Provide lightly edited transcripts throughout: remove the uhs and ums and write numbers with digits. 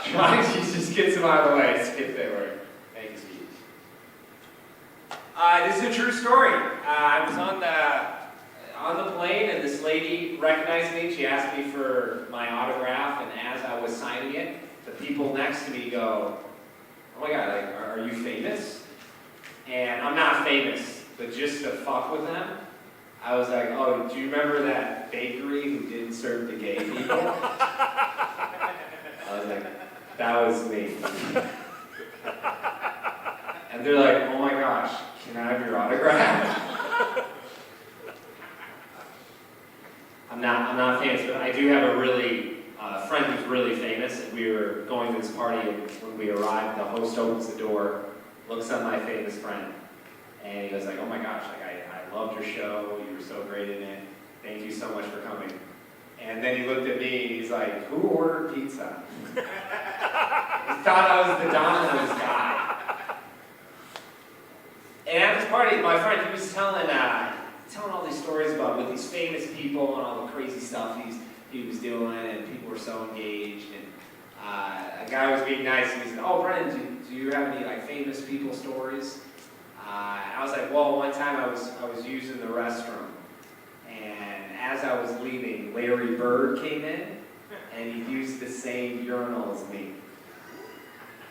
Trying to just get some out of the way. Skip that word. Thank you, Steve. This is a true story. I was on the plane, and this lady recognized me. She asked me for my autograph, and as I was signing it, the people next to me go, "Oh my God, like, are you famous?" And I'm not famous, but just to fuck with them, I was like, "Oh, do you remember that bakery who didn't serve the gay people?" I was like, "That was me." And they're like, "Oh my gosh, can I have your autograph?" I'm not famous, but I do have a friend who's really famous, and we were going to this party, and when we arrived, the host opens the door, looks at my famous friend, and he was like, "Oh my gosh, like I loved your show, you were so great in it, thank you so much for coming." And then he looked at me, and he's like, "Who ordered pizza?" He thought I was the Domino's guy. And at this party, my friend, he was telling all these stories about with these famous people and all the crazy stuff he was doing, and people were so engaged. And a guy was being nice, and he said, "Oh, Brendan, do you have any like famous people stories?" I was like, "Well, one time I was using the restroom, and as I was leaving, Larry Bird came in, and he used the same urinal as me."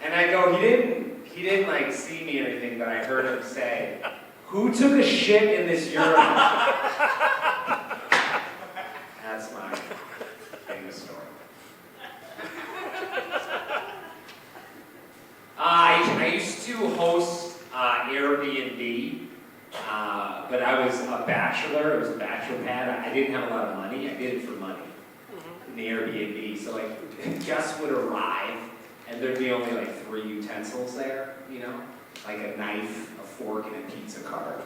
And I go, he didn't like see me or anything, but I heard him say, "Who took a shit in this urinal?" That's my famous story. I used to host Airbnb, but I was a bachelor. It was a bachelor pad. I didn't have a lot of money. I did it for money in the Airbnb. So like guests would arrive, and there'd be only like 3 utensils there, you know, like a knife, a fork, and a pizza cart.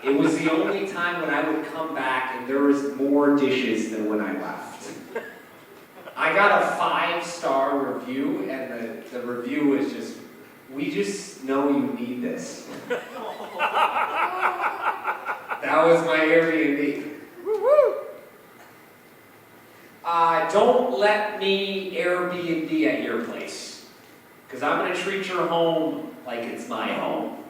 It was the only time when I would come back and there was more dishes than when I left. I got a 5-star review, and the review was just, "We just know you need this." That was my Airbnb. Don't let me Airbnb at your place, because I'm going to treat your home like it's my home.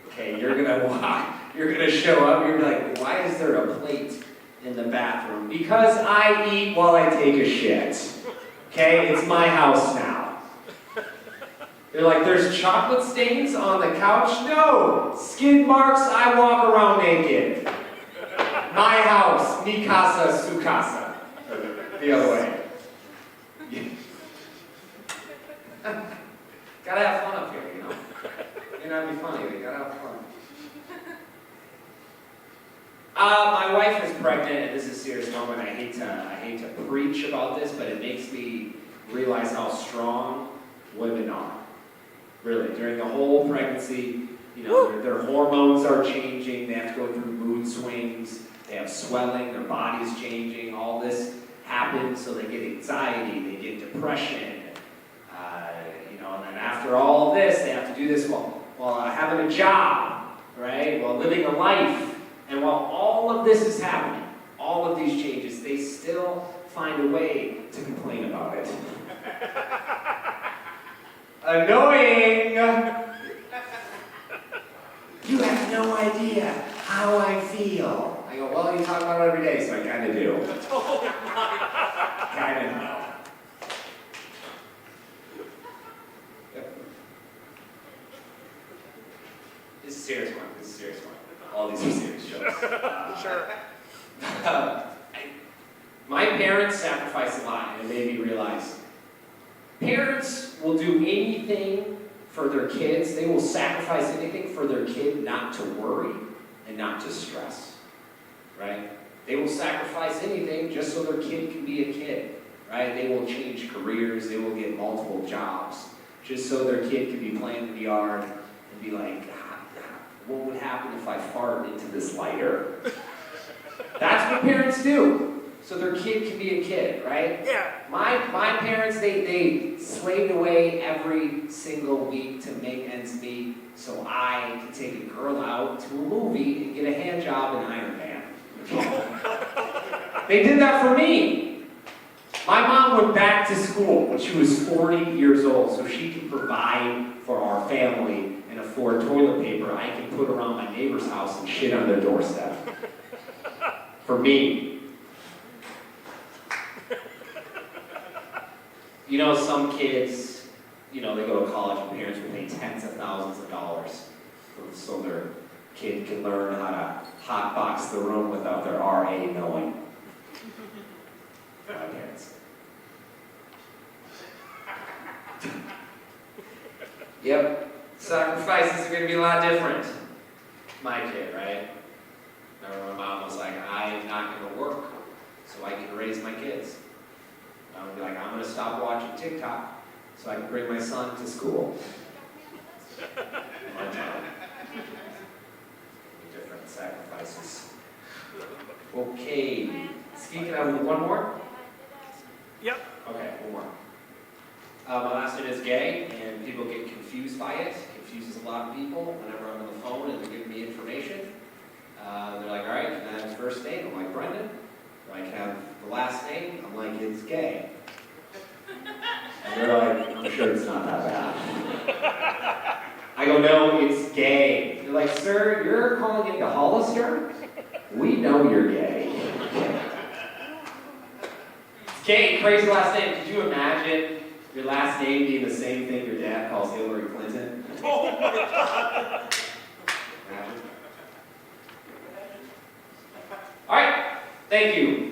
Okay, you're going to show up, you're going to be like, "Why is there a plate in the bathroom?" "Because I eat while I take a shit. Okay, it's my house now." They're like, "There's chocolate stains on the couch?" "No, skid marks, I walk around naked. My house, mi casa, su casa." The other way. Gotta have fun up here, you know? You're not be funny, but you gotta have fun. My wife is pregnant, and this is a serious moment. I hate to preach about this, but it makes me realize how strong women are. Really, during the whole pregnancy, you know, their hormones are changing. They have to go through mood swings. They have swelling. Their body's changing. All this happens, so they get anxiety. They get depression. You know, and then after all this, they have to do this while having a job, right? While living a life. And while all of this is happening, all of these changes, they still find a way to complain about it. Annoying! "You have no idea how I feel." I go, "Well, you talk about it every day, so I kind of do." Kind of know. Yep. This is a serious one. All these are serious jokes. Sure. My parents sacrificed a lot, and it made me realize parents will do anything for their kids. They will sacrifice anything for their kid not to worry and not to stress, right? They will sacrifice anything just so their kid can be a kid, right? They will change careers. They will get multiple jobs just so their kid can be playing in the yard and be like, "What would happen if I farted into this lighter?" That's what parents do, so their kid can be a kid, right? Yeah. My parents, they slaved away every single week to make ends meet so I could take a girl out to a movie and get a hand job in Iron Man. They did that for me. My mom went back to school when she was 40 years old, so she can provide for our family and afford toilet paper I can put around my neighbor's house and shit on their doorstep. For me. You know, some kids, they go to college and parents will pay tens of thousands of dollars so their kid can learn how to hotbox the room without their RA knowing. My parents. Yep, sacrifices are going to be a lot different. My kid, right? Remember my mom was like, I am not going to work so I can raise my kids. I'm going to be like, I'm going to stop watching TikTok so I can bring my son to school. Different sacrifices. Okay. Ski, can I have one more? Yep. Okay, one more. My last name is Gay, and people get confused by it. It confuses a lot of people whenever I'm on the phone and they're giving me information. They're like, all right, can I have his first name? I'm like, Brendan. Or I can have the last name? I'm like, it's Gay. And they're like, I'm sure it's not that bad. I go, no, it's Gay. They're like, sir, you're calling into Hollister? We know you're gay. It's Gay, crazy last name. Could you imagine your last name being the same thing your dad calls Hillary Clinton? Oh my God. Imagine. All right, thank you.